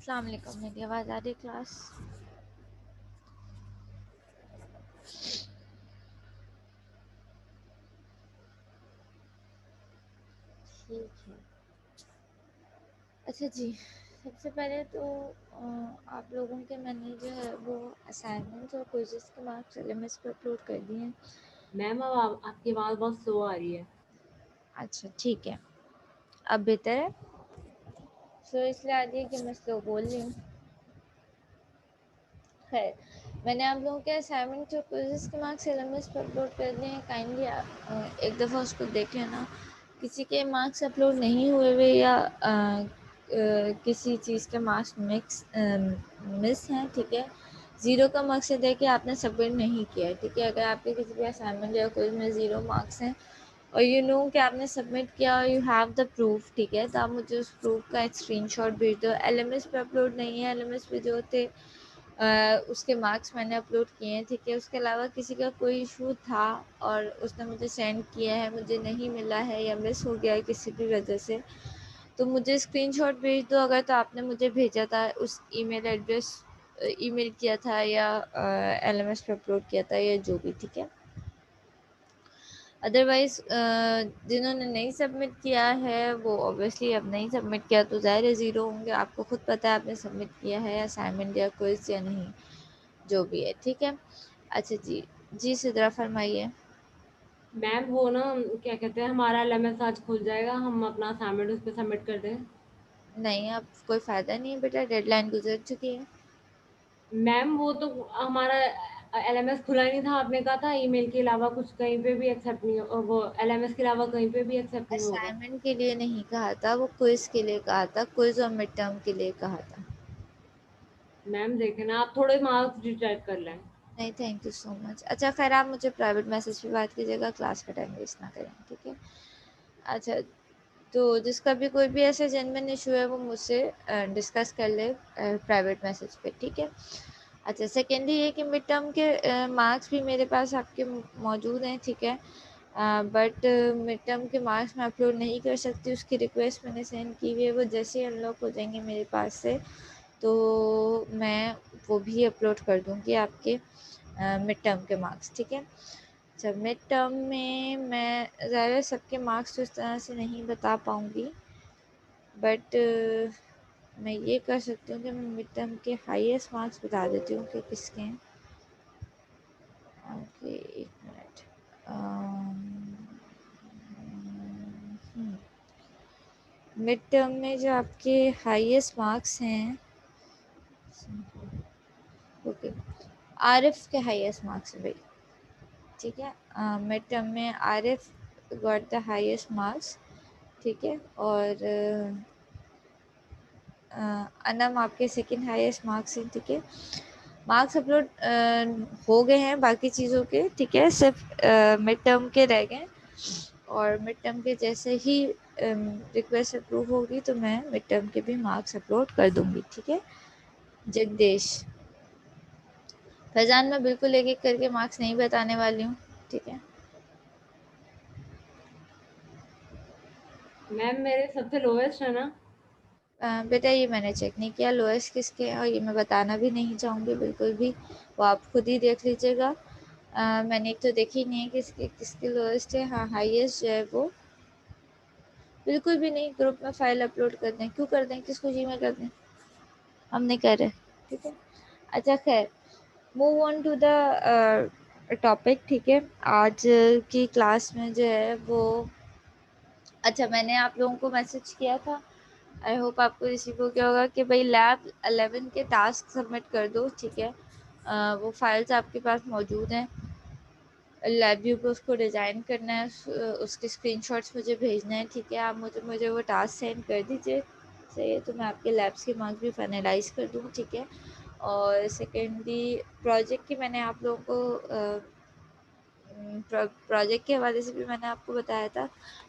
अस्सलाम वालेकुम, मेरी आवाज़ आ रही है क्लास? ठीक है। अच्छा जी, सबसे पहले तो आप लोगों के मैंने जो है वो असाइनमेंट्स और क्विज़ेस के मार्क्स एलएमएस पे अपलोड कर दिए हैं। मैम अब आपकी आवाज़ बहुत स्लो आ रही है। अच्छा ठीक है, अब बेहतर है? सो इसलिए आ रही है कि मैं स्लो बोल रही हूँ। खैर, मैंने आप लोगों के असाइनमेंट और क्विज़ेस के मार्क्स एलएमएस पे अपलोड कर दिए हैं। काइंडली एक दफ़ा उसको देख लेना। किसी के मार्क्स अपलोड नहीं हुए हुए या किसी चीज़ के मार्क्स मिस हैं, ठीक है, ज़ीरो का मकसद है कि आपने सबमिट नहीं किया है, ठीक है। अगर आपके किसी भी असाइनमेंट या क्विज़ में ज़ीरो मार्क्स हैं और यू नो कि आपने सबमिट किया और यू हैव द प्रूफ, ठीक है, तो आप मुझे उस प्रूफ का एक स्क्रीनशॉट भेज दो। एलएमएस पे अपलोड नहीं है, एलएमएस पे जो थे उसके मार्क्स मैंने अपलोड किए हैं, ठीक है। उसके अलावा किसी का कोई इशू था और उसने मुझे सेंड किया है, मुझे नहीं मिला है या मिस हो गया है किसी भी वजह से, तो मुझे स्क्रीनशॉट भेज दो। अगर तो आपने मुझे भेजा था उस ईमेल एड्रेस, ईमेल किया था या एलएमएस पे अपलोड किया था या जो भी, ठीक है। अदरवाइज़ जिन्होंने नहीं सबमिट किया है वो ऑब्वियसली अब नहीं सबमिट किया तो ज़ाहिर है ज़ीरो होंगे। आपको खुद पता है आपने सबमिट किया है असाइनमेंट या क्विज़ या नहीं, जो भी है, ठीक है। अच्छा जी, जी सिद्रा फरमाइए। मैम वो ना क्या कहते हैं, हमारा एलएमएस आज खुल जाएगा, हम अपना असाइनमेंट उस पर सबमिट कर दें। नहीं, अब कोई फ़ायदा नहीं है बेटा, डेडलाइन गुजर चुकी है। मैम वो तो हमारा एलएमएस खुला ही नहीं था, आपने कहा था ईमेल के अलावा कुछ कहीं पे भी एक्सेप्ट नहीं वो एलएमएस के अलावा कहीं पे भी एक्सेप्ट नहीं होगा। असाइनमेंट के लिए नहीं कहा था, वो क्विज़ के लिए कहा था, क्विज़ और मिड टर्म के लिए कहा था। मैम देखें ना, आप थोड़े मार्क्स रिटाइप कर लें। नहीं, थैंक यू सो मच। अच्छा खैर, आप मुझे प्राइवेट मैसेज पे बात कीजिएगा, क्लास का टाइम वेस्ट ना करें, ठीक है। अच्छा, तो जिसका भी कोई भी ऐसा जेन्युइन इशू है वो मुझसे डिस्कस कर ले प्राइवेट मैसेज पे, ठीक है। अच्छा, सेकेंडली ये कि मिड टर्म के मार्क्स भी मेरे पास आपके मौजूद हैं, ठीक है। बट मिड टर्म के मार्क्स मैं अपलोड नहीं कर सकती, उसकी रिक्वेस्ट मैंने सेंड की हुई है। वो जैसे ही अनलॉक हो जाएंगे मेरे पास से तो मैं वो भी अपलोड कर दूँगी आपके मिड टर्म के मार्क्स, ठीक है। जब मिड टर्म में मैं ज़्यादा सबके मार्क्स तो इस तरह से नहीं बता पाऊँगी, बट मैं ये कर सकती हूँ कि मैं मिड टर्म के हाईएस्ट मार्क्स बता देती हूँ कि किसके हैं। ओके, एक मिनट। मिड टर्म में जो आपके हाईएस्ट मार्क्स हैं, ओके, आरिफ के हाईएस्ट मार्क्स है भाई, ठीक है। मिड टर्म में Arif got the highest marks, ठीक है। और अनम आपके सेकंड हाईएस्ट मार्क्स हैं, ठीक है। मार्क्स अपलोड हो गए हैं बाकी चीज़ों के, ठीक है, सिर्फ मिड टर्म के रह गए। और मिड टर्म के जैसे ही रिक्वेस्ट अप्रूव होगी तो मैं मिड टर्म के भी मार्क्स अपलोड कर दूंगी, ठीक है। जगदेश, फैजान, मैं बिल्कुल एक एक करके मार्क्स नहीं बताने वाली हूँ, ठीक है। मैम मेरे सबसे लोएस्ट है ना। बेटा ये मैंने चेक नहीं किया लोएस्ट किसके हैं और ये मैं बताना भी नहीं चाहूँगी बिल्कुल भी, वो आप खुद ही देख लीजिएगा। मैंने एक तो देखी नहीं है किसके किसके लोएस्ट है। हाँ, हाईएस्ट जो है वो बिल्कुल भी नहीं, ग्रुप में फाइल अपलोड कर दें, क्यों कर दें, किसको जीमेल कर दें, हम नहीं कर रहे, ठीक है। अच्छा खैर, move on to the topic, ठीक है। आज की क्लास में जो है वो, अच्छा मैंने आप लोगों को मैसेज किया था, आई होप आपको रिसीव हो गया होगा कि भाई लैब 11 के टास्क सबमिट कर दो, ठीक है। वो फाइल्स आपके पास मौजूद हैं, लैब व्यू पे उसको डिज़ाइन करना है, उसके स्क्रीनशॉट्स मुझे भेजना है, ठीक है। आप मुझे वो टास्क सेंड कर दीजिए, सही है, तो मैं आपके लैब्स के मार्क्स भी फाइनलाइज कर दूँ, ठीक है। और सेकेंडली प्रोजेक्ट की मैंने आप लोगों को प्रोजेक्ट के हवाले से भी मैंने आपको बताया था।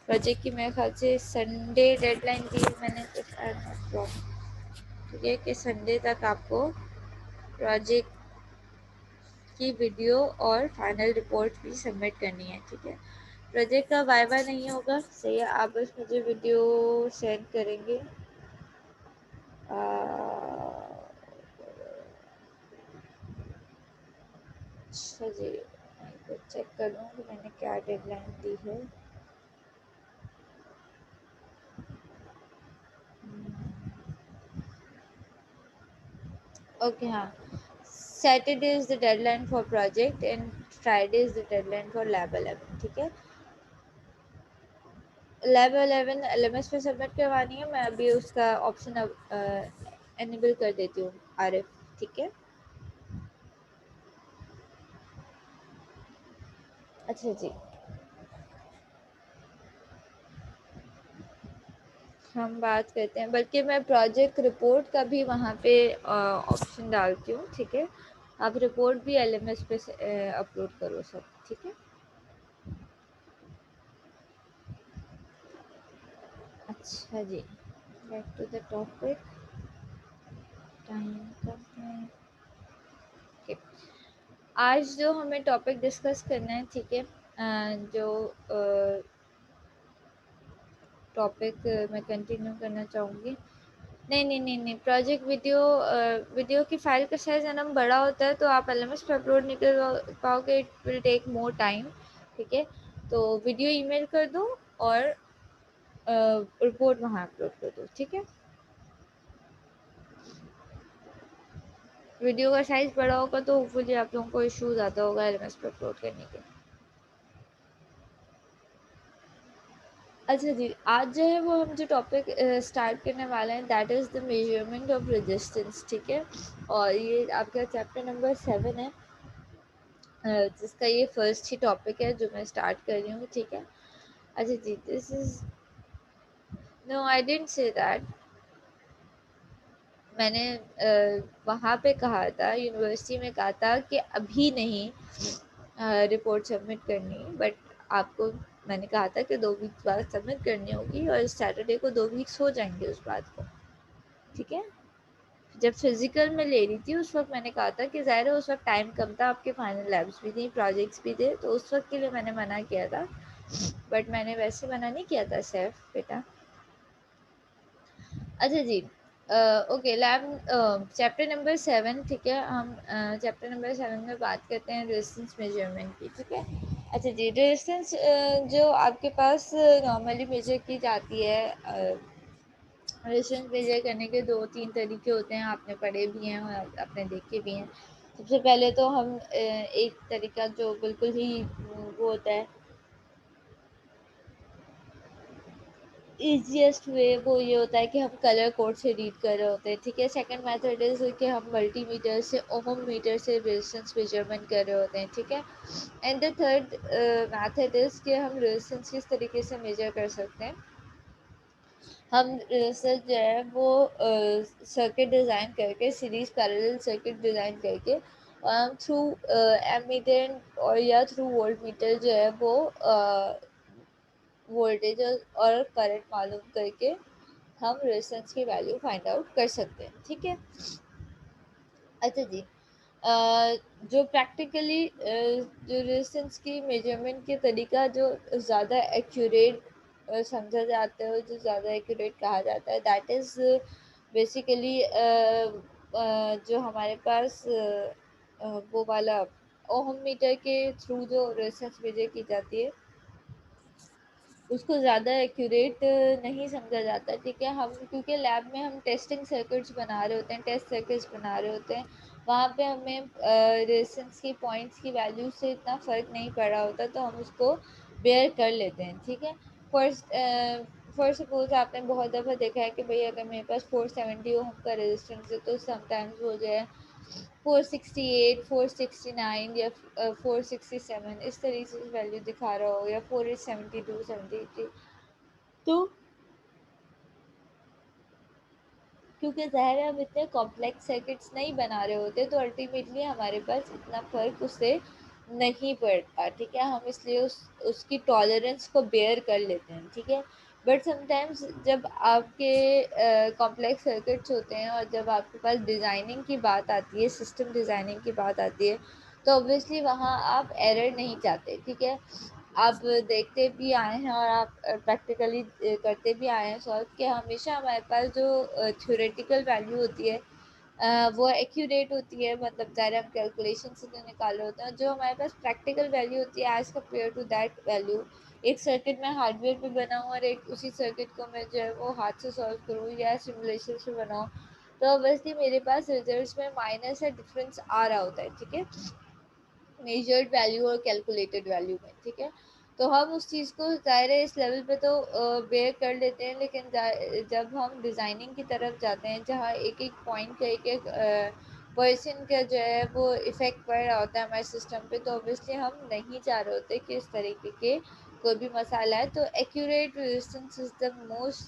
प्रोजेक्ट की मेरे ख्याल से संडे डेडलाइन दी मैंने, ठीक है, कि संडे तक आपको प्रोजेक्ट की वीडियो और फाइनल रिपोर्ट भी सबमिट करनी है, ठीक है। प्रोजेक्ट का वाइवा नहीं होगा, सही है, आप बस मुझे वीडियो सेंड करेंगे अच्छा जी, मैं एक बार चेक कर लूँ कि मैंने क्या डेडलाइन दी है। ओके, हाँ, Saturday is the deadline for project and Friday is the deadline for lab 11, ठीक है। लैब 11 एलएमएस पे सबमिट करवानी है। मैं अभी उसका ऑप्शन एनेबल कर देती हूँ, आरिफ, ठीक है। अच्छा जी, हम बात करते हैं, बल्कि मैं प्रोजेक्ट रिपोर्ट का भी वहाँ पे ऑप्शन डालती हूँ, ठीक है। आप रिपोर्ट भी एलएमएस पे अपलोड करो सब, ठीक है। अच्छा जी, back to the topic, time कम है, ओके। आज जो हमें टॉपिक डिस्कस करना है, ठीक है, जो टॉपिक मैं कंटिन्यू करना चाहूँगी। नहीं नहीं नहीं नहीं, प्रोजेक्ट वीडियो, वीडियो की फाइल का साइज है ना बड़ा होता है, तो आप एलएमएस पे अपलोड नहीं कर पाओगे, it will take more time, ठीक है। तो वीडियो ईमेल कर दो और रिपोर्ट वहाँ अपलोड कर दो, ठीक है। वीडियो का साइज बड़ा होगा तो होपफुली आप लोगों को इशू ज़्यादा होगा एलएमएस पे अपलोड करने के। अच्छा जी, आज जो है वो हम जो टॉपिक स्टार्ट करने वाले हैं, that is the measurement of resistance, ठीक है। और ये आपका चैप्टर नंबर 7 है, जिसका ये फर्स्ट ही टॉपिक है जो मैं स्टार्ट कर रही हूँ, ठीक है। अच्छा जी, this is, no I didn't say that. मैंने वहाँ पे कहा था, यूनिवर्सिटी में कहा था कि अभी नहीं रिपोर्ट सबमिट करनी, बट आपको मैंने कहा था कि 2 वीक बाद सबमिट करनी होगी, और सैटरडे को 2 वीक्स हो जाएंगे उस बात को, ठीक है। जब फिजिकल में ले रही थी उस वक्त मैंने कहा था कि ज़ाहिर है उस वक्त टाइम कम था, आपके फाइनल लैब्स भी थी, प्रोजेक्ट्स भी थे, तो उस वक्त के लिए मैंने मना किया था, बट मैंने वैसे मना नहीं किया था सैफ बेटा। अच्छा जी, ओके, लैब चैप्टर नंबर 7, ठीक है। हम चैप्टर नंबर 7 में बात करते हैं रेजिस्टेंस मेजरमेंट की, ठीक है। अच्छा जी, रेजिस्टेंस जो आपके पास नॉर्मली मेजर की जाती है, रेजिस्टेंस मेजर करने के 2-3 तरीके होते हैं, आपने पढ़े भी हैं और आपने देखे भी हैं। सबसे पहले तो हम एक तरीका जो बिल्कुल ही वो होता है, ईज़ीएस्ट वे, वो ये होता है कि हम कलर कोड से रीड कर रहे होते हैं, ठीक है। सेकंड मेथड इज़ कि हम मल्टीमीटर से, ओहम मीटर से रेजिस्टेंस मेजरमेंट कर रहे होते हैं, ठीक है। And the third method is कि हम रेजिस्टेंस किस तरीके से मेजर कर सकते हैं। हम रेजिस्टेंस जो है वो सर्किट डिज़ाइन करके, सीरीज पैरेलल सर्किट डिज़ाइन करके, हम थ्रू एमीटर और या थ्रू वोल्ट मीटर जो है वो वोल्टेज और करंट मालूम करके हम रेजिस्टेंस की वैल्यू फाइंड आउट कर सकते हैं, ठीक है। अच्छा जी, जो प्रैक्टिकली जो रेजिस्टेंस की मेजरमेंट के तरीका जो ज़्यादा एक्यूरेट समझा जाता है, जो ज़्यादा एक्यूरेट कहा जाता है, दैट इज़ बेसिकली जो हमारे पास वो वाला ओहम मीटर के थ्रू जो रेजिस्टेंस मेजर की जाती है, उसको ज़्यादा एक्यूरेट नहीं समझा जाता, ठीक है। हम क्योंकि लैब में हम टेस्टिंग सर्किट्स बना रहे होते हैं, टेस्ट सर्किट्स बना रहे होते हैं, वहाँ पे हमें रेजिस्टेंस की पॉइंट्स की वैल्यू से इतना फ़र्क नहीं पड़ रहा होता, तो हम उसको बेयर कर लेते हैं, ठीक है। फर्स्ट फॉर सपोज आपने बहुत दफ़ा देखा है कि भाई अगर मेरे पास 470 ओम का रेजिस्टेंस है, तो समटाइम्स वो जो है 468, 469 या 467 इस तरीके से वैल्यू दिखा रहा हो, या 4872, 73। तो क्योंकि ज़ाहिर है हम इतने कॉम्प्लेक्स सर्किट्स नहीं बना रहे होते, तो अल्टीमेटली हमारे पास इतना फ़र्क उससे नहीं पड़ता, ठीक है। हम इसलिए उसकी टॉलरेंस को बेयर कर लेते हैं, ठीक है। बट समटाइम्स जब आपके कॉम्प्लेक्स सर्किट्स होते हैं और जब आपके पास डिज़ाइनिंग की बात आती है, सिस्टम डिज़ाइनिंग की बात आती है, तो ऑब्वियसली वहाँ आप एरर नहीं चाहते, ठीक है। आप देखते भी आए हैं और आप प्रैक्टिकली करते भी आए हैं सॉल्व, कि हमेशा हमारे पास जो थ्योरेटिकल वैल्यू होती है वो एक्यूरेट होती है, मतलब ज़ाहिर हम कैलकुलेशन से जो निकाल रहे होते हैं। जो हमारे पास प्रैक्टिकल वैल्यू होती है as compare to that value, एक सर्किट में हार्डवेयर पे बनाऊँ और एक उसी सर्किट को मैं जो है वो हाथ से सॉल्व करूँ या सिमुलेशन से बनाऊँ, तो ऑब्वियसली मेरे पास रिजल्ट्स में माइनस या डिफरेंस आ रहा होता है, ठीक है, मेजर्ड वैल्यू और कैलकुलेटेड वैल्यू में, ठीक है। तो हम उस चीज़ को ज़ाहिर है इस लेवल पे तो बेयर कर लेते हैं, लेकिन जब हम डिज़ाइनिंग की तरफ जाते हैं जहाँ एक एक पॉइंट का एक एक पर्सन का जो है वो इफ़ेक्ट पड़ रहा होता है हमारे सिस्टम पे, तो ऑब्वियसली हम नहीं चाह रहे होते कि इस तरीके के कोई भी मसाला है। तो accurate resistance is the most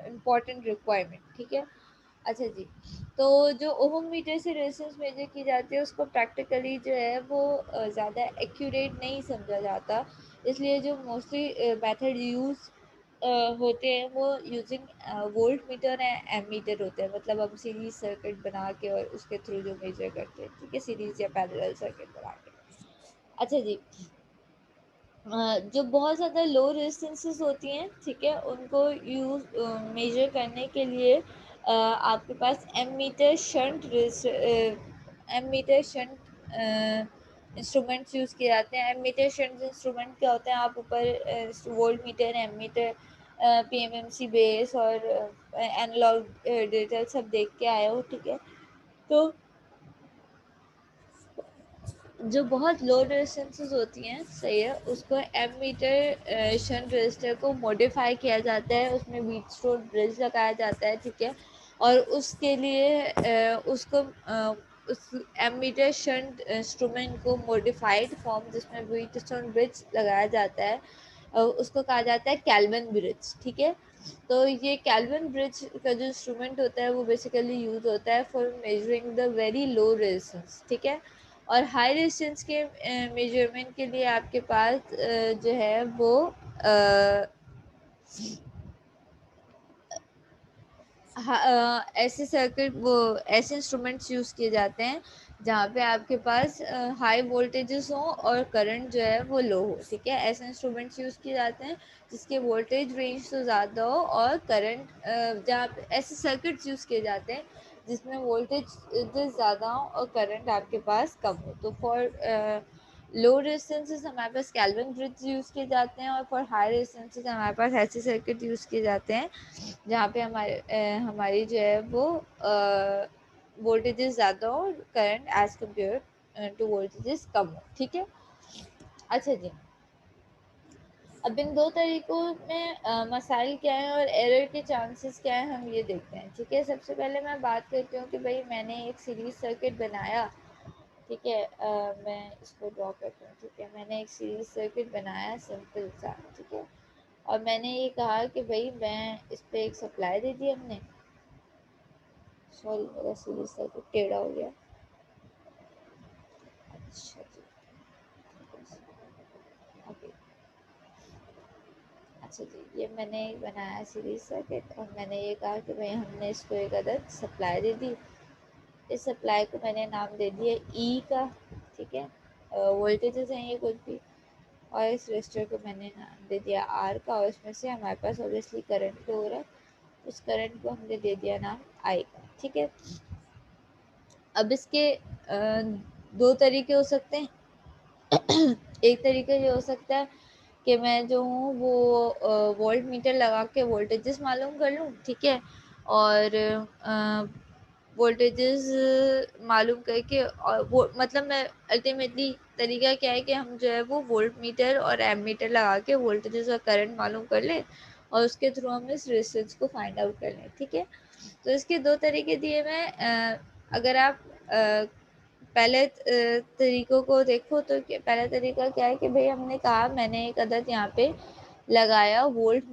important requirement, ठीक है। अच्छा जी, तो जो ओहम मीटर से रेजिस्टेंस मेजर की जाती है उसको प्रैक्टिकली जो है वो ज़्यादा एक्यूरेट नहीं समझा जाता, इसलिए जो मोस्टली मेथड यूज़ होते हैं वो using volt meter and ammeter होते हैं, मतलब हम सीरीज सर्किट बना के और उसके थ्रू जो मेजर करते हैं, ठीक है, सीरीज या पैरेलल सर्किट बना के। अच्छा जी, जो बहुत ज़्यादा लो रेजिस्टेंसेस होती हैं, ठीक है, उनको यूज़ मेजर करने के लिए आपके पास ammeter shunt instruments use किए जाते हैं। एम मीटर शंट इंस्ट्रूमेंट क्या होते हैं, आप ऊपर volt meter, ammeter, PMMC base और एनालॉग डिजिटल सब देख के आए हो, ठीक है। तो जो बहुत लो रेजिस्टेंसेस होती हैं, सही है, उसको एमीटर शंट रेजिस्टर को मॉडिफाई किया जाता है, उसमें व्हीटस्टोन ब्रिज लगाया जाता है, ठीक है। और उसके लिए उस एमीटर शंट इंस्ट्रूमेंट को मॉडिफाइड फॉर्म जिसमें व्हीटस्टोन ब्रिज लगाया जाता है, उसको कहा जाता है कैल्विन ब्रिज, ठीक है। तो ये कैल्विन ब्रिज का जो इंस्ट्रूमेंट होता है वो बेसिकली यूज होता है for measuring the very low resistance, ठीक है। और हाई रेजिस्टेंस के मेजरमेंट के लिए आपके पास जो है वो ऐसे सर्किट वो ऐसे इंस्ट्रूमेंट्स यूज़ किए जाते हैं जहाँ पे आपके पास हाई वोल्टेजेस हो और करंट जो है वो लो हो, ठीक है। ऐसे इंस्ट्रूमेंट्स यूज़ किए जाते हैं जिसके वोल्टेज रेंज तो ज़्यादा हो और करंट जहाँ पे ऐसे सर्किट्स यूज़ किए जाते हैं जिसमें वोल्टेज ज़्यादा हो और करंट आपके पास कम हो। तो फॉर लो रेजिस्टेंसेस हमारे पास कैल्विन ब्रिज यूज़ किए जाते हैं, और फॉर हाई रेजिस्टेंसेस हमारे पास ऐसे सर्किट यूज़ किए जाते हैं जहाँ पे हमारी जो है वो वोल्टेजेस ज़्यादा हो, current as compare to voltages कम हो, ठीक है। अच्छा जी, अब इन दो तरीकों में मसाइल क्या है और एरर के चांसेस क्या है हम ये देखते हैं, ठीक है। सबसे पहले मैं बात करती हूँ कि भाई मैंने एक सीरीज सर्किट बनाया, ठीक है। मैं इसको ड्रॉ करती हूँ, ठीक है। मैंने एक सीरीज सर्किट बनाया सिंपल सा, ठीक है, और मैंने ये कहा कि भाई मैं इस पर एक सप्लाई दे दी हमने, सॉरी मेरा सीरीज सर्किट टेढ़ा हो गया। अच्छा जी, ओके। अच्छा जी, ये मैंने बनाया सीरीज सर्किट और मैंने ये कहा कि भाई हमने इसको एक अदद सप्लाई दे दी। इस सप्लाई को मैंने नाम दे दिया ई का, ठीक है। वोल्टेजेस हैं ये कुछ भी, और इस रजिस्टर को मैंने नाम दे दिया आर का, और इसमें से हमारे पास ऑब्वियसली करंट फ्लो हो रहा है, उस करंट को हमने दे दिया नाम आई का, ठीक है। अब इसके दो तरीके हो सकते हैं। एक तरीका ये हो सकता है कि मैं जो हूँ वो वोल्ट मीटर लगा के वोल्टेजेस मालूम कर लूँ, ठीक है। और वोल्टेजेस मालूम करके, और वो मतलब मैं अल्टीमेटली तरीका क्या है कि हम जो है वो वोल्ट मीटर और एम मीटर लगा के वोल्टेजेस और करंट मालूम कर लें और उसके थ्रू हम इस रेजिस्टेंस को फाइंड आउट कर लें, ठीक है। तो इसके दो तरीके दिए मैं, अगर आप पहले तरीकों को देखो तो पहला तरीका क्या है कि भाई हमने कहा मैंने एक अदद यहाँ पे लगाया वोल्ट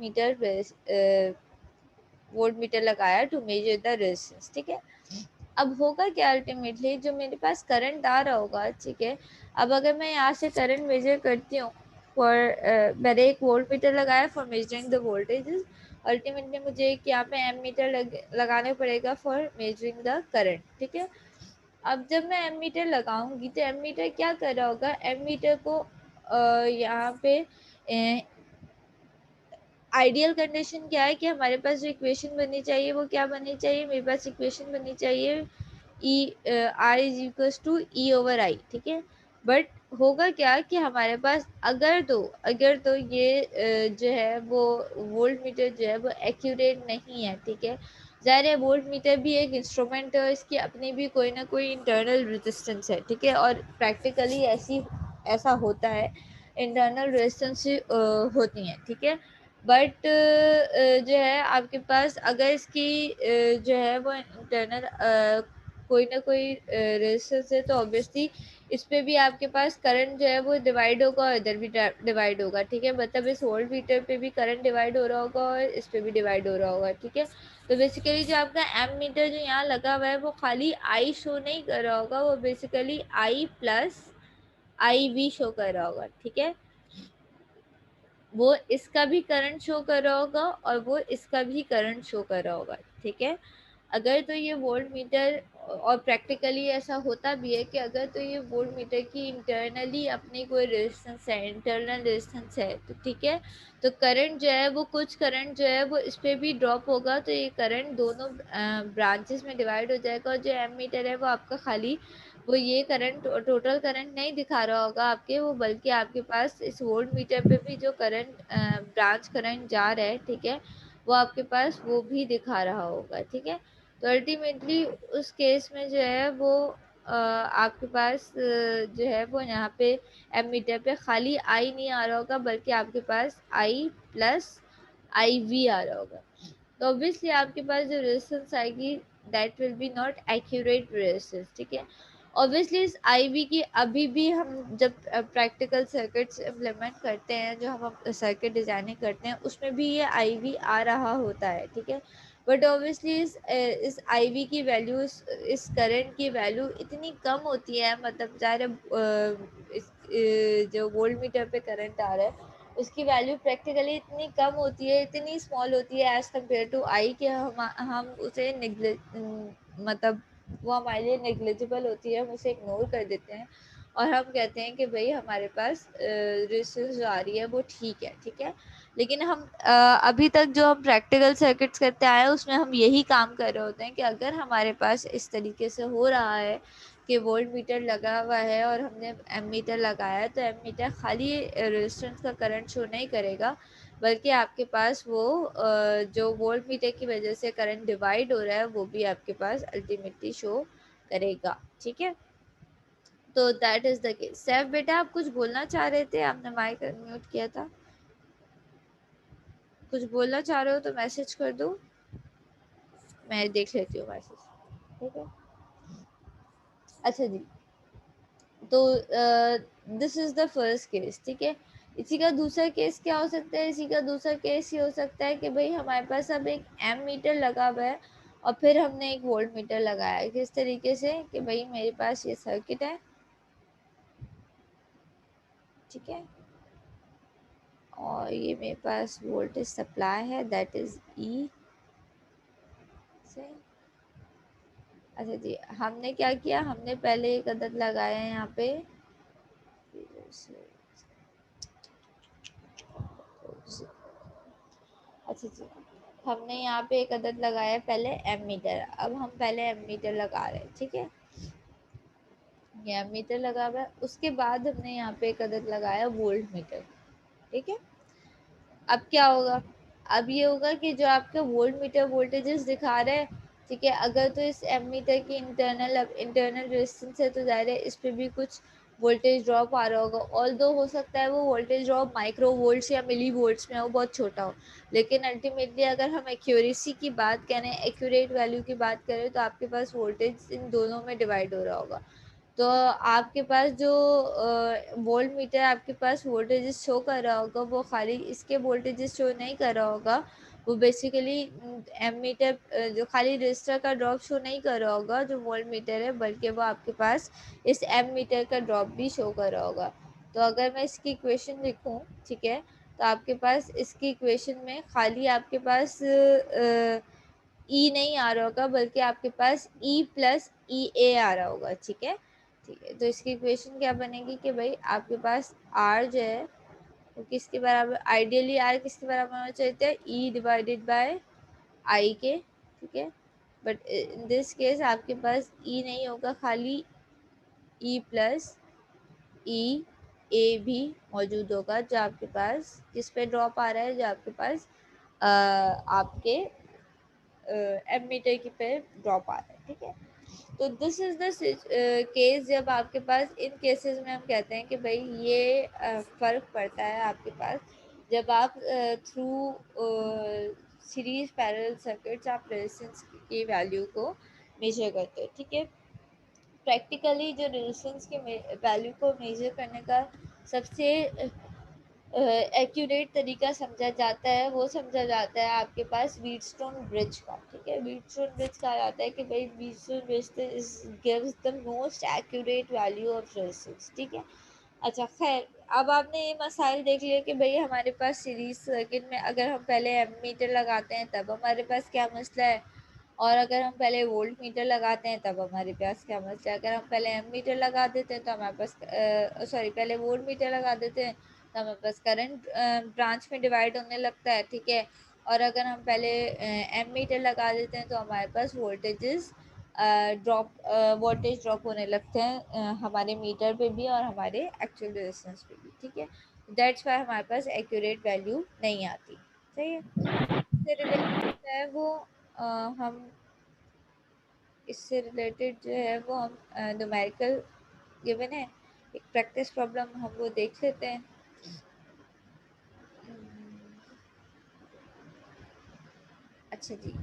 मीटर लगाया टू मेजर द रेजिस्टेंस, ठीक है। अब होगा क्या, अल्टीमेटली जो मेरे पास करंट आ रहा होगा, ठीक है। अब अगर मैं यहाँ से करंट मेजर करती हूँ फॉर मैंने एक वोल्ट मीटर लगाया for measuring the voltages, ultimately मुझे एक यहाँ पे एम मीटर लगाने पड़ेगा फॉर मेजरिंग द करंट, ठीक है। अब जब मैं एमीटर लगाऊंगी तो एमीटर क्या कर रहा होगा, एमीटर को यहाँ पे आइडियल कंडीशन क्या है कि हमारे पास जो इक्वेशन बननी चाहिए वो क्या बननी चाहिए, मेरे पास इक्वेशन बननी चाहिए E R is equals to E over I, ठीक है। बट होगा क्या कि हमारे पास अगर तो ये जो है वो वोल्ट मीटर जो है वो एक्यूरेट नहीं है, ठीक है। ज़ाहिर है वोल्ट मीटर भी एक इंस्ट्रूमेंट है और इसकी अपनी भी कोई ना कोई इंटरनल रेजिस्टेंस है, ठीक है। और प्रैक्टिकली ऐसा होता है, इंटरनल रेजिस्टेंस होती हैं, ठीक है। बट जो है आपके पास अगर इसकी जो है वो इंटरनल कोई ना कोई रेजिस्टेंस है तो ऑब्वियसली इस पे भी आपके पास करंट जो है वो डिवाइड होगा और इधर भी डिवाइड होगा, ठीक है। मतलब इस वोल्ट मीटर पे भी करंट डिवाइड हो रहा होगा और इस पे भी डिवाइड हो रहा होगा, ठीक है। तो बेसिकली जो आपका एम मीटर जो यहाँ लगा हुआ है वो खाली आई शो नहीं कर रहा होगा, वो basically I plus I V show कर रहा होगा, ठीक है। वो इसका भी करंट शो कर रहा होगा और वो इसका भी करंट शो कर रहा होगा, ठीक है। अगर तो ये वोल्ट मीटर, और प्रैक्टिकली ऐसा होता भी है कि अगर तो ये वोल्ट मीटर की इंटरनली अपनी कोई रेजिस्टेंस है, इंटरनल रेजिस्टेंस है, तो ठीक है। तो करंट जो है वो कुछ करंट जो है वो इस पे भी ड्रॉप होगा, तो ये करंट दोनों ब्रांचेस में डिवाइड हो जाएगा और जो एम मीटर है वो आपका खाली वो ये करंट टोटल करंट नहीं दिखा रहा होगा आपके, वो बल्कि आपके पास इस वोल्ट मीटर पे भी जो करंट ब्रांच करंट जा रहा है, ठीक है, वो आपके पास वो भी दिखा रहा होगा, ठीक है। तो अल्टीमेटली उस केस में जो है वो आपके पास जो है वो यहाँ पे एमीटर पे खाली आई नहीं आ रहा होगा, बल्कि आपके पास आई प्लस आई वी आ रहा होगा। तो ऑब्वियसली आपके पास जो रेजिस्टेंस आएगी that will be not accurate resistance, ठीक है। ऑब्वियसली इस आईवी की अभी भी हम जब प्रैक्टिकल सर्किट्स इम्प्लीमेंट करते हैं, जो हम सर्किट डिजाइनिंग करते हैं, उसमें भी ये आईवी आ रहा होता है, ठीक है। बट ऑब्वियसली इस आईवी की वैल्यू, इस करंट की वैल्यू इतनी कम होती है, मतलब ज़ाहिर है जो वोल्ट मीटर पे करंट आ रहा है उसकी वैल्यू प्रैक्टिकली इतनी कम होती है, इतनी स्मॉल होती है एज़ कम्पेयर टू आई, कि हम उसे मतलब वो हमारे लिए नेग्लिजिबल होती है, हम उसे इग्नोर कर देते हैं और हम कहते हैं कि भाई हमारे पास रेजिस्टेंस जो आ रही है वो ठीक है, ठीक है। लेकिन हम अभी तक जो हम प्रैक्टिकल सर्किट्स करते आए हैं उसमें हम यही काम कर रहे होते हैं कि अगर हमारे पास इस तरीके से हो रहा है कि वोल्ट मीटर लगा हुआ है और हमने एम मीटर लगाया है, तो एम मीटर खाली रेजिस्टेंस का करंट शो नहीं करेगा, बल्कि आपके पास वो जो वोल्ट मीटर की वजह से करंट डिवाइड हो रहा है वो भी आपके पास अल्टीमेटली शो करेगा, ठीक है। तो that is the case. Saif बेटा आप कुछ बोलना चाह रहे थे, आपने माइक म्यूट किया था, कुछ बोलना चाह रहे हो तो मैसेज कर दो, मैं देख लेती हूँ मैसेज, ठीक है। अच्छा जी, तो this is the first case, ठीक है। इसी का दूसरा केस क्या हो सकता है, इसी का दूसरा केस ये हो सकता है कि भाई हमारे पास अब एक एम मीटर लगा हुआ है और फिर हमने एक वोल्ट मीटर लगाया है, किस तरीके से कि भाई मेरे पास ये सर्किट है, ठीक है, और ये मेरे पास वोल्टेज सप्लाई है दैट इज ई से। अच्छा जी, हमने क्या किया, हमने पहले एक अदद लगाया है यहाँ पे, अच्छा जी, हमने यहाँ पे एक अदद लगाया है पहले एम मीटर, अब हम पहले एम मीटर लगा रहे हैं, ठीक है। ये एम मीटर लगा हुआ है, उसके बाद हमने यहाँ पे एक अदद लगाया वोल्ट मीटर, ठीक है। अब क्या होगा, अब ये होगा कि जो आपका वोल्ट मीटर वोल्टेजेस दिखा रहे हैं, ठीक है, अगर तो इस एम मीटर की इंटरनल रेजिस्टेंस है तो ज़ाहिर है इस पे भी कुछ वोल्टेज ड्रॉप आ रहा होगा, ऑल दो हो सकता है वो वोल्टेज ड्रॉप माइक्रो वोल्ट्स या मिली वोल्ट्स में हो, बहुत छोटा हो। लेकिन अल्टीमेटली अगर हम एक्यूरेसी की बात करें, एक्यूरेट वैल्यू की बात करें, तो आपके पास वोल्टेज इन दोनों में डिवाइड हो रहा होगा। तो आपके पास जो वोल्ट मीटर आपके पास वोल्टेजेस शो कर रहा होगा वो खाली इसके वोल्टेजेस शो नहीं कर रहा होगा, वो बेसिकली एम मीटर जो खाली रजिस्टर का ड्रॉप शो नहीं कर रहा होगा जो वोल्ट मीटर है, बल्कि वो आपके पास इस एम मीटर का ड्रॉप भी शो कर रहा होगा। तो अगर मैं इसकी इक्वेशन लिखूं, ठीक है, तो आपके पास इसकी इक्वेशन में खाली आपके पास ई नहीं आ रहा होगा, बल्कि आपके पास ई प्लस ई ए आ रहा होगा, ठीक है, ठीक है, तो इसकी इक्वेशन क्या बनेगी कि भाई आपके पास आर जो है वो किसके बराबर, आइडियली आर किसके बराबर होना चाहिए, E divided by I K, ठीक है। बट इन दिस केस आपके पास ई नहीं होगा, खाली ई प्लस ई ए भी मौजूद होगा, जो आपके पास किस पे ड्रॉप आ रहा है, जो आपके पास आपके एमीटर की पे ड्रॉप आ रहा है, ठीक है। तो दिस इज द केस जब आपके पास, इन केसेस में हम कहते हैं कि भाई ये फ़र्क पड़ता है आपके पास जब आप थ्रू सीरीज पैरेलल सर्किट्स आप रेजिस्टेंस की वैल्यू को मेजर करते हो, ठीक है। प्रैक्टिकली जो रेजिस्टेंस के वैल्यू को मेजर करने का सबसे एक्यूरेट तरीका समझा जाता है, वो समझा जाता है आपके पास व्हीटस्टोन ब्रिज का, ठीक है। व्हीटस्टोन ब्रिज कहा जाता है कि भाई Wheatstone bridge gives the most accurate value of resistance, ठीक है। अच्छा खैर, अब आपने ये मसाइल देख लिया कि भाई हमारे पास सीरीज सर्किट में अगर हम पहले एमीटर लगाते हैं तब हमारे पास क्या मसला है, और अगर हम पहले वोल्ट मीटर लगाते हैं तब हमारे पास क्या मसला है। अगर हम पहले एमीटर लगा देते हैं तो हमारे पास सॉरी पहले वोल्ट मीटर लगा देते हैं तो हमारे पास करंट ब्रांच में डिवाइड होने लगता है, ठीक है। और अगर हम पहले एमीटर लगा देते हैं तो हमारे पास वोल्टेजेस ड्रॉप वोल्टेज ड्रॉप होने लगते हैं हमारे मीटर पे भी और हमारे एक्चुअल रेजिस्टेंस पे भी, ठीक है। दैट्स वाई हमारे पास एक्यूरेट वैल्यू नहीं आती, सही है। इससे रिलेटेड है वो हम इससे रिलेटेड जो है वो हम न्यूमेरिकल गिवन है, एक प्रैक्टिस प्रॉब्लम हम वो देख लेते हैं। अच्छा जी,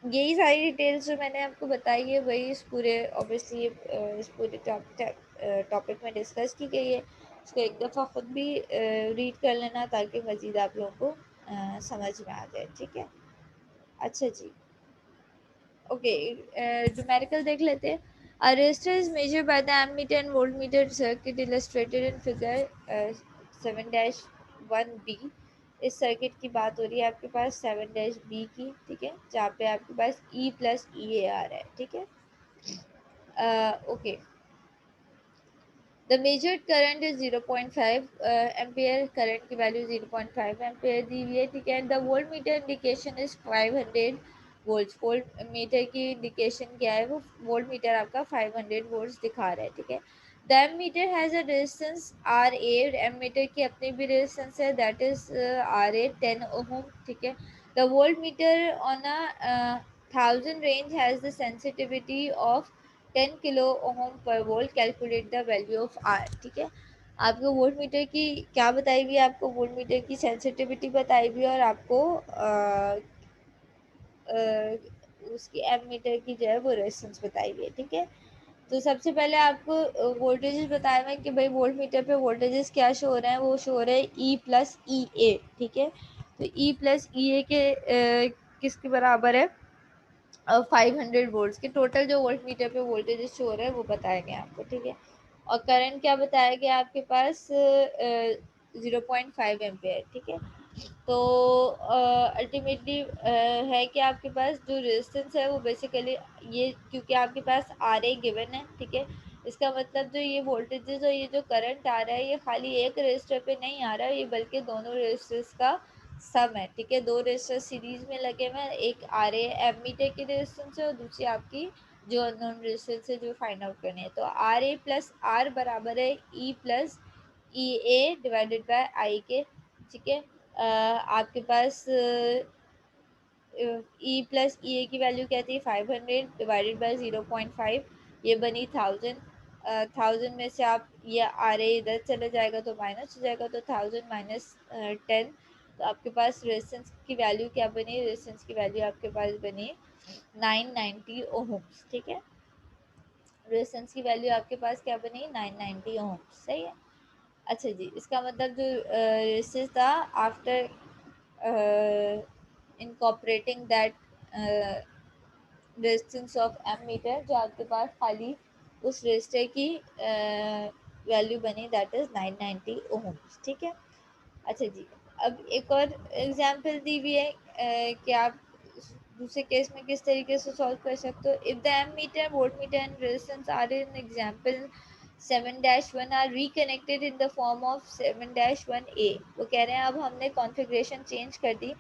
यही सारी डिटेल्स जो मैंने आपको बताई है वही इस पूरे ऑब्वियसली इस पूरे टॉपिक में डिस्कस की गई है। इसको एक दफ़ा ख़ुद भी रीड कर लेना ताकि मज़ीद आप लोगों को समझ में आ जाए, ठीक है। अच्छा जी, ओके, न्यूमेरिकल देख लेते हैं। A resistor is measured by the ammeter and voltmeter circuit illustrated in figure 7-1b। इस सर्किट की बात हो रही है आपके पास 7-b की, ठीक है, जहाँ पे आपके पास E प्लस ई ए आ रहा है, ठीक है। Okay, the measured current is 0.5 ampere, current की वैल्यू 0.5 एम्पेयर दी हुई है, ठीक है। The volt meter indication is 500 volt, volt meter की इंडिकेशन क्या है, वो वोल्ट मीटर आपका 500 वोल्ट दिखा रहा है, ठीक है। The ammeter has a resistance R A, ammeter की अपनी भी रेजिस्टेंस है, that is R A 10 ohm, ठीक है। The voltmeter on a 1000 range has the sensitivity of 10 kilo ohm per volt, calculate the value of R, ठीक है। आपको volt meter की क्या बताई हुई है, आपको वोल्ट मीटर की सेंसिटिविटी बताई हुई है और आपको उसकी एम मीटर की जो है वो रेजिस्टेंस बताई हुई है, ठीक है। तो सबसे पहले आपको वोल्टेजेस बताए हुए हैं कि भाई वोल्ट मीटर पे वोल्टेजेस क्या शो हो रहे हैं, वो शो हो रहे हैं ई प्लस ई ए, ठीक है। तो ई प्लस ई ए के किसके बराबर है, 500 वोल्ट्स के। टोटल जो वोल्ट मीटर पे वोल्टेज शो हो रहा है वो बताया गया आपको, ठीक है। और करंट क्या बताया गया आपके पास 0.5 एम्पेयर, ठीक है। तो अल्टीमेटली है कि आपके पास जो रेजिस्टेंस है वो बेसिकली ये, क्योंकि आपके पास आर ए गिवन है, ठीक है। इसका मतलब जो ये वोल्टेजेस और ये जो करंट आ रहा है ये खाली एक रेजिस्टर पे नहीं आ रहा है, ये बल्कि दोनों रेजिस्टर्स का सम है, ठीक है। दो रेजिस्टर सीरीज में लगे हुए हैं, एक आर ए एमीटर की रेजिस्टेंस है और दूसरी आपकी जो अननोन रेजिस्टेंस है जो फाइंड आउट करनी है। तो आर ए प्लस आर बराबर है E plus E A divided by I K, ठीक है। आपके पास ई प्लस ई ए की वैल्यू क्या थी, 500 डिवाइडेड बाई 0.5, ये बनी 1000। 1000 में से आप ये आ रहे इधर चले जाएगा तो माइनस हो जाएगा, तो 1000 माइनस 10, तो आपके पास रेजिस्टेंस की वैल्यू क्या बनी, रेजिस्टेंस की वैल्यू आपके पास बनी 990 ओम्स, ठीक है। रेजिस्टेंस की वैल्यू आपके पास क्या बनी, 990 ओम्स, सही है। अच्छा जी, इसका मतलब जो रेजिस्टेंस था after incorporating that resistance of ammeter, जो आपके पास खाली उस रेजिस्टर की वैल्यू बनी दैट इज 990 ओम्स, ठीक है। अच्छा जी, अब एक और एग्जांपल दी हुई है कि आप दूसरे केस में किस तरीके से सॉल्व कर सकते हो। If the ammeter, voltmeter and resistance are in example 7-1 are reconnected in the form of 7-1 A. वो कह रहे हैं अब हमने कॉन्फ़िगरेशन चेंज कर दी,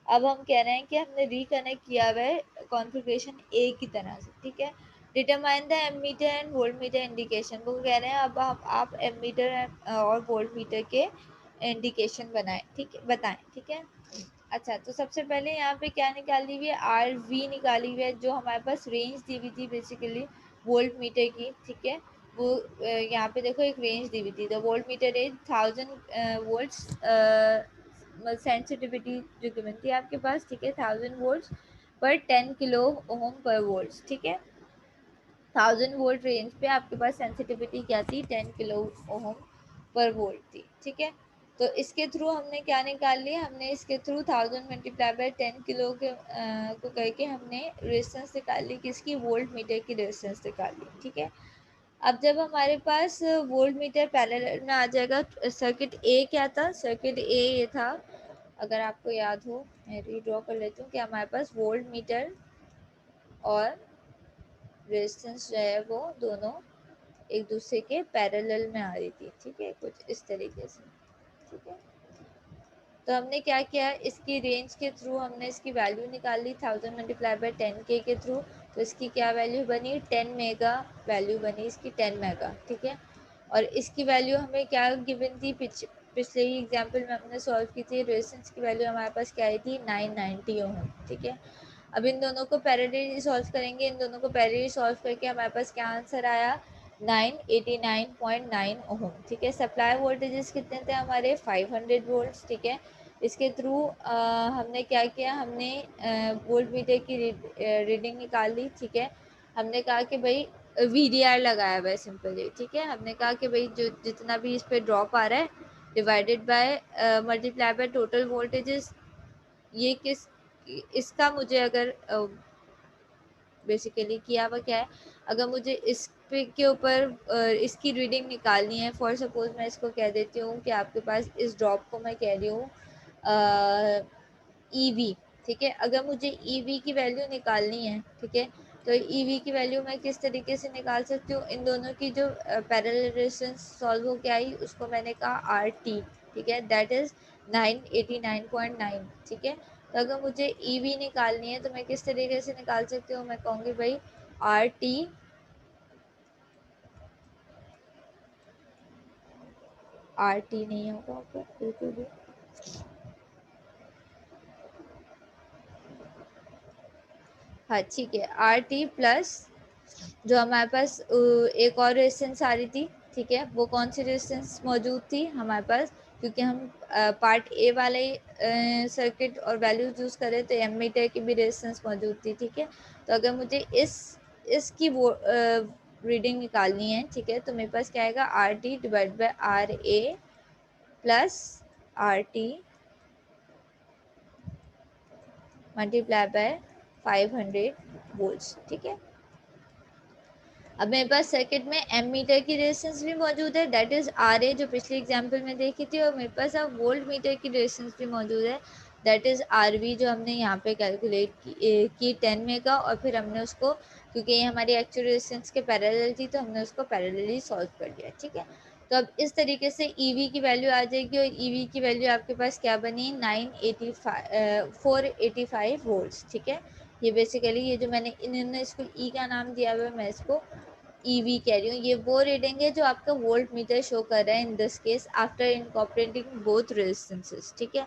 अब हम कह रहे हैं कि हमने रिकनेक्ट किया हुआ है कॉन्फ़िगरेशन ए की तरह से, ठीक है। Determine the ammeter and voltmeter indication, वो कह रहे हैं अब आप एमीटर और वोल्टमीटर के इंडिकेशन बनाएं, ठीक है, बताएं, ठीक है। अच्छा, तो सबसे पहले यहाँ पे क्या निकाली हुई है, आर वी निकाली हुई है, जो हमारे पास रेंज दी हुई थी बेसिकली वोल्ट मीटर की, ठीक है। वो यहाँ पे देखो एक रेंज दी हुई थी, the volt meter is 1000 volts sensitivity जो गिवन थी आपके पास, ठीक है, 1000 वोल्ट्स पर 10 किलो ओम पर वोल्ट, ठीक है। 1000 वोल्ट रेंज पे आपके पास सेंसिटिविटी क्या थी, 10 किलो ओम पर वोल्ट थी, ठीक है। तो इसके थ्रू हमने क्या निकाल लिया, हमने इसके थ्रू 1000 × 10 किलो के को करके हमने रेजिस्टेंस निकाल ली, किसकी, वोल्ट मीटर की रेजिस्टेंस निकाल ली, ठीक है। अब जब हमारे पास वोल्ट मीटर पैरेलल में आ जाएगा, सर्किट ए क्या था, सर्किट ए ये था, अगर आपको याद हो मैं रीड्रॉ कर लेती हूँ, कि हमारे पास वोल्ट मीटर और रेजिस्टेंस जो है वो दोनों एक दूसरे के पैरेलल में आ रही थी, ठीक है, कुछ इस तरीके से, ठीक है। तो हमने क्या किया, इसकी रेंज के थ्रू हमने इसकी वैल्यू निकाल ली, 1000 × 10 के थ्रू, तो इसकी क्या वैल्यू बनी, 10 मेगा वैल्यू बनी इसकी, 10 मेगा, ठीक है। और इसकी वैल्यू हमें क्या गिवन थी, पिछले ही एग्जाम्पल में हमने सॉल्व की थी, रेजिस्टेंस की वैल्यू हमारे पास क्या आई थी, 990 ओम, ठीक है। अब इन दोनों को पैरेलली सॉल्व करेंगे, इन दोनों को पैरेलली सॉल्व करके हमारे पास क्या आंसर आया, 989.9 ओम, ठीक है। सप्लाई वोल्टेजेस कितने थे हमारे, 500 वोल्ट्स, ठीक है। इसके थ्रू हमने क्या किया, हमने वोल्ट मीटर की रीडिंग निकाल ली, ठीक है। हमने कहा कि भाई VDR लगाया हुआ है सिंपली, ठीक है। हमने कहा कि भाई जो जितना भी इस पे ड्रॉप आ रहा है divided by multiply by total voltages, ये किस, इसका मुझे अगर बेसिकली किया हुआ क्या है, अगर मुझे इस पे के ऊपर इसकी रीडिंग निकालनी है, फॉर सपोज मैं इसको कह देती हूँ कि आपके पास इस ड्रॉप को मैं कह रही हूँ EV, ठीक है। अगर मुझे EV की वैल्यू निकालनी है, ठीक है, तो EV की वैल्यू मैं किस तरीके से निकाल सकती हूँ, इन दोनों की जो पैरेलल रेजिस्टेंस सॉल्व हो के आई उसको मैंने कहा RT, ठीक है, दैट इज 989.9, ठीक है। तो अगर मुझे EV निकालनी है तो मैं किस तरीके से निकाल सकती हूँ, मैं कहूँगी भाई RT नहीं होगा बिल्कुल भी, हाँ ठीक है, RT प्लस जो हमारे पास एक और रेजिस्टेंस आ रही थी, ठीक है, वो कौन सी रेजिस्टेंस मौजूद थी हमारे पास, क्योंकि हम पार्ट ए वाले सर्किट और वैल्यू यूज़ करें तो एमीटर की भी रेजिस्टेंस मौजूद थी, ठीक है। तो अगर मुझे इसकी वो रीडिंग निकालनी है, ठीक है, तो मेरे पास क्या आएगा, RT divide by RA plus RT multiply by 500 volts, ठीक है। अब मेरे पास सर्किट में एमीटर की रेजिस्टेंस भी मौजूद है, दैट इज RA, जो पिछले एग्जांपल में देखी थी, और मेरे पास अब वोल्ट मीटर की रेजिस्टेंस भी मौजूद है, दैट इज RV, जो हमने यहाँ पे कैलकुलेट की 10 मेगा, और फिर हमने उसको, क्योंकि ये हमारी एक्चुअल रेजिस्टेंस के पैरेलल थी, तो हमने उसको पैरेलली सॉल्व कर लिया, ठीक है। तो अब इस तरीके से EV की वैल्यू आ जाएगी, और EV की वैल्यू आपके पास क्या बनी, 485 वोल्ट्स, ठीक है। ये बेसिकली ये जो मैंने इन्होंने इसको E का नाम दिया हुआ है, मैं इसको EV कह रही हूँ, ये वो रीडिंग है जो आपका वोल्ट मीटर शो कर रहा है in this case after incorporating both resistances, ठीक है।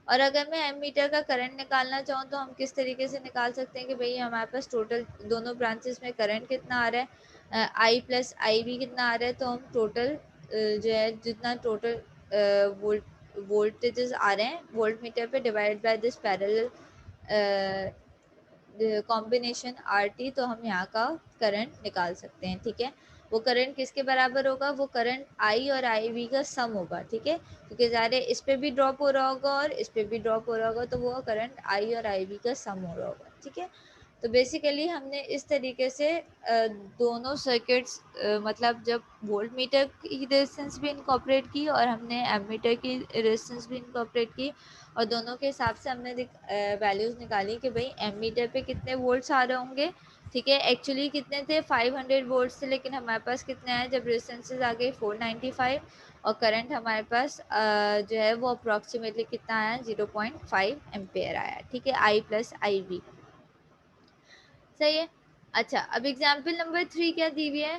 और अगर मैं एमीटर का करंट निकालना चाहूँ तो हम किस तरीके से निकाल सकते हैं कि भाई हमारे पास टोटल दोनों ब्रांचेस में करंट कितना आ रहा है, I प्लस IV कितना आ रहा है, तो हम टोटल जो है जितना टोटल वोल्टेजेस आ रहे हैं वोल्ट मीटर पे divide by this parallel combination RT, तो हम यहाँ का करंट निकाल सकते हैं, ठीक है। वो करंट किसके बराबर होगा, वो करंट I और IV का सम होगा, ठीक है, क्योंकि ज़ाहिर है इस पे भी ड्रॉप हो रहा होगा और इस पे भी ड्रॉप हो रहा होगा, तो वो करंट I और IV का सम हो रहा होगा, ठीक है। तो बेसिकली हमने इस तरीके से दोनों सर्किट्स मतलब जब वोल्ट मीटर की रेजिस्टेंस भी इनकॉर्पोरेट की और हमने एमीटर की रेजिस्टेंस भी इनकॉर्पोरेट की, और दोनों के हिसाब से हमने वैल्यूज़ निकाली कि भाई एमीटर पे कितने वोल्ट्स आ रहे होंगे, ठीक है। एक्चुअली कितने थे, 500 वोल्ट्स थे, लेकिन हमारे पास कितने आए जब रेजिस्टेंसेज आ गई 495, और करंट हमारे पास जो है वो अप्रॉक्सीमेटली कितना आया, 0.5 एम्पेयर आया, ठीक है, आई प्लस आई वी, सही है। अच्छा, अब एग्जाम्पल नंबर 3 क्या दी हुई है,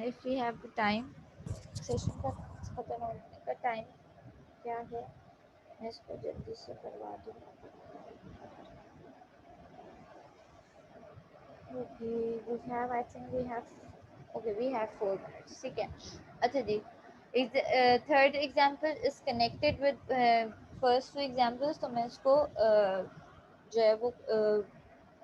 if we have time, session का खत्म होने का टाइम क्या है, मैं इसको जल्दी से करवा दूँ। Okay, we have, I think we have, okay we have 4 minutes, ठीक है। अच्छा जी, third example is connected with first two examples, तो मैं इसको जो है वो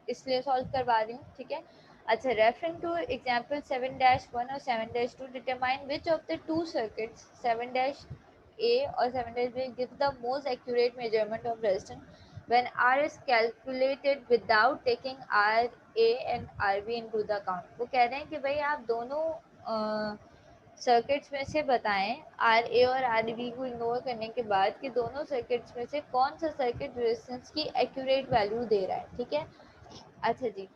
इसलिए सॉल्व करवा रही हूँ, ठीक है। अच्छा, रेफरिंग टू एग्जाम्पल 7-1 और 7-2, determine which of the two circuits 7-A और 7-B give the most accurate measurement of resistance when R is calculated without taking RA and RB into the account। वो कह रहे हैं कि भाई आप दोनों सर्किट्स में से बताएं, आर ए और आर बी को इग्नोर करने के बाद, कि दोनों सर्किट्स में से कौन सा सर्किट रेजिस्टेंस की एक्यूरेट वैल्यू दे रहा है, ठीक है। अच्छा जी,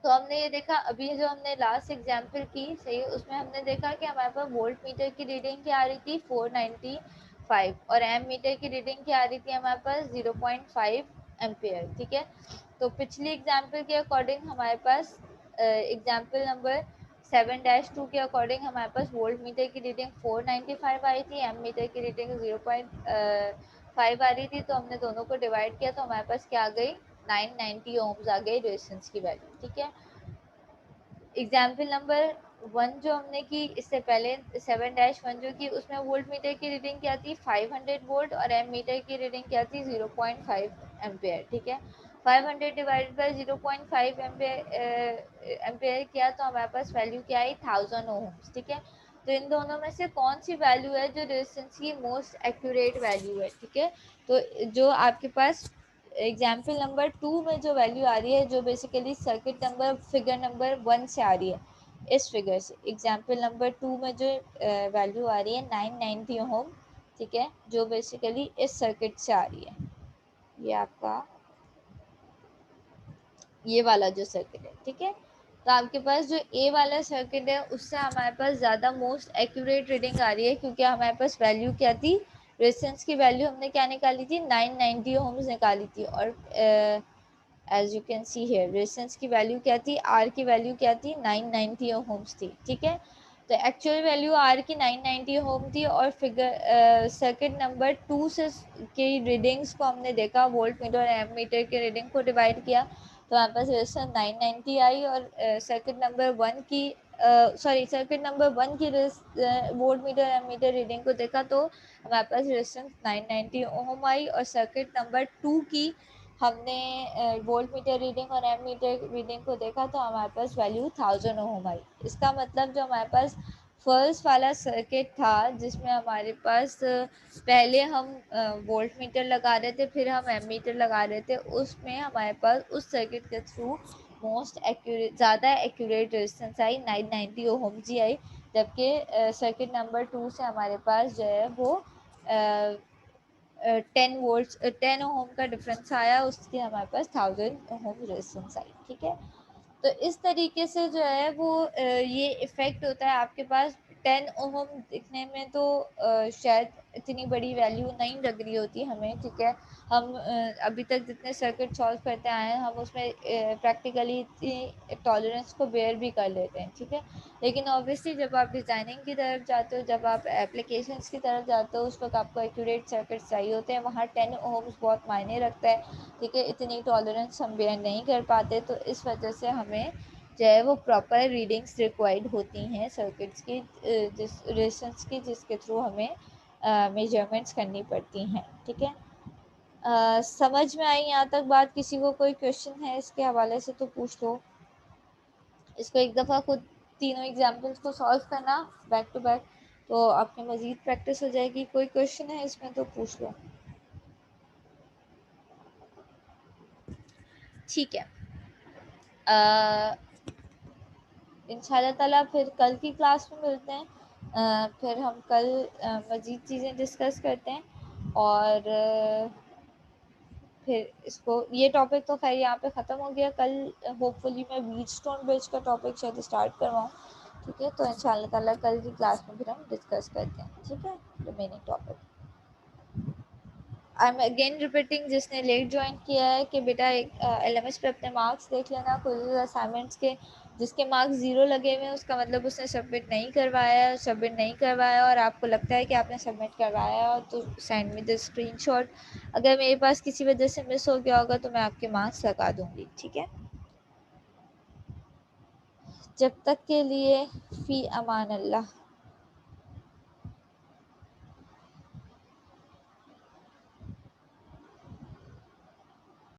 तो हमने ये देखा अभी जो हमने लास्ट एग्जांपल की, सही, उसमें हमने देखा कि हमारे पास वोल्ट मीटर की रीडिंग क्या आ रही थी, 495, और एम मीटर की रीडिंग क्या आ रही थी हमारे पास, 0.5 एम्पेयर, ठीक है। तो पिछली एग्जांपल के अकॉर्डिंग हमारे पास एग्जांपल नंबर 7-2 के अकॉर्डिंग हमारे पास वोल्ट मीटर की रीडिंग 495 आई थी, एम मीटर की रीडिंग 0.5 आ रही थी। तो हमने दोनों को डिवाइड किया तो हमारे पास क्या आ गई, 990 ओम्स आ गई रेजिस्टेंस की वैल्यू, ठीक है। एग्जाम्पल नंबर 1 जो हमने की इससे पहले, 7-1 जो की, उसमें वोल्ट मीटर की रीडिंग क्या थी, 500 वोल्ट, और एम मीटर की रीडिंग क्या थी, 0.5 एम्पेयर, ठीक है। 500 डिवाइडेड बाय 0.5 एम्पेयर किया तो हमारे पास वैल्यू क्या आई, 1000 ओम्स, ठीक है। तो इन दोनों में से कौन सी वैल्यू है जो रेजिस्टेंस की मोस्ट एक्यूरेट वैल्यू है, ठीक है। तो जो आपके पास एग्जाम्पल नंबर 2 में जो वैल्यू आ रही है, जो basically circuit number figure number 1 से आ रही है, इस फिगर से एग्जाम्पल नंबर 2 में जो वैल्यू आ रही है 990 ओम, ठीक है, जो बेसिकली इस सर्किट से आ रही है, ये आपका ये वाला जो सर्किट है, ठीक है। तो आपके पास जो ए वाला सर्किट है उससे हमारे पास ज़्यादा मोस्ट एक्यूरेट रीडिंग आ रही है, क्योंकि हमारे पास वैल्यू क्या थी, रेजिस्टेंस की वैल्यू हमने क्या निकाली थी, 990 ओम्स निकाली थी, और as you can see here resistance की वैल्यू क्या थी, आर की वैल्यू क्या थी, 990 ओम्स थी, ठीक है। तो एक्चुअल वैल्यू आर की 990 ओम थी, और फिगर सर्किट नंबर 2 से की रीडिंग्स को हमने देखा, वोल्ट मीटर और एम मीटर के रीडिंग को डिवाइड किया तो हमारे पास रेजिस्टेंस 990 आई, और सर्किट नंबर 1 की सॉरी सर्किट नंबर 1 की volt meter ammeter reading को देखा तो हमारे पास रेजिस्टेंस 990 ओम आई, और सर्किट नंबर 2 की हमने वोल्ट मीटर रीडिंग और एम मीटर रीडिंग को देखा तो हमारे पास वैल्यू 1000 ओम आई। इसका मतलब जो हमारे पास फर्स्ट वाला सर्किट था जिसमें हमारे पास पहले हम वोल्ट मीटर लगा रहे थे, फिर हम एम मीटर लगा रहे थे, उसमें हमारे पास उस सर्किट के थ्रू मोस्ट एक्यूरेट ज़्यादा एक्यूरेट रेजिस्टेंस आई, 990 ओम जी आई। जबकि सर्किट नंबर 2 से हमारे पास जो है वो 10 वोल्ट 10 ओम का डिफरेंस आया, उसके हमारे पास 1000 ओम रेजिस्टेंस आई, ठीक है। तो इस तरीके से जो है वो ये इफ़ेक्ट होता है आपके पास। 10 ओम दिखने में तो शायद इतनी बड़ी वैल्यू नहीं लग रही होती हमें, ठीक है। हम अभी तक जितने सर्किट सॉल्व करते आए हैं हम उसमें प्रैक्टिकली इतनी टॉलरेंस को बेयर भी कर लेते हैं, ठीक है। लेकिन ऑब्वियसली जब आप डिज़ाइनिंग की तरफ जाते हो, जब आप एप्लीकेशंस की तरफ जाते हो, उस वक्त आपको एक्यूरेट सर्किट चाहिए होते हैं, वहाँ 10 ओम्स बहुत मायने रखता है, ठीक है। इतनी टॉलरेंस हम बेयर नहीं कर पाते, तो इस वजह से हमें जो है वो प्रॉपर रीडिंग्स रिक्वायर्ड होती हैं सर्किट्स की, जिस रेजिस्टेंस की, जिसके थ्रू हमें मेजरमेंट्स करनी पड़ती हैं, ठीक है। समझ में आई यहाँ तक बात? किसी को कोई क्वेश्चन है इसके हवाले से तो पूछ लो। इसको एक दफ़ा खुद तीनों एग्जाम्पल्स को सॉल्व करना बैक टू बैक, तो आपकी मज़ीद प्रैक्टिस हो जाएगी। कोई क्वेश्चन है इसमें तो पूछ लो। ठीक है, इंशाल्लाह ताला फिर कल की क्लास में मिलते हैं। फिर हम कल मज़ीद चीज़ें डिस्कस करते हैं और फिर इसको ये टॉपिक तो खैर यहाँ पे ख़त्म हो गया। कल होपफुली मैं बीटस्टोन ब्रिज का टॉपिक शायद स्टार्ट करवाऊँ। ठीक है, तो इंशाल्लाह ताला कल की क्लास में फिर हम डिस्कस करते हैं। ठीक है, remaining topic. I am again repeating, जिसने लेट ज्वाइन किया है कि बेटा एक एलएमएस पे अपने मार्क्स देख लेना कुछ असाइनमेंट्स के। जिसके मार्क्स ज़ीरो लगे हुए हैं उसका मतलब उसने सबमिट नहीं करवाया है। सबमिट नहीं करवाया और आपको लगता है कि आपने सबमिट करवाया है तो सेंड मी द स्क्रीनशॉट। अगर मेरे पास किसी वजह से मिस हो गया होगा तो मैं आपके मार्क्स लगा दूँगी। ठीक है, जब तक के लिए फ़ी अमान अल्लाह।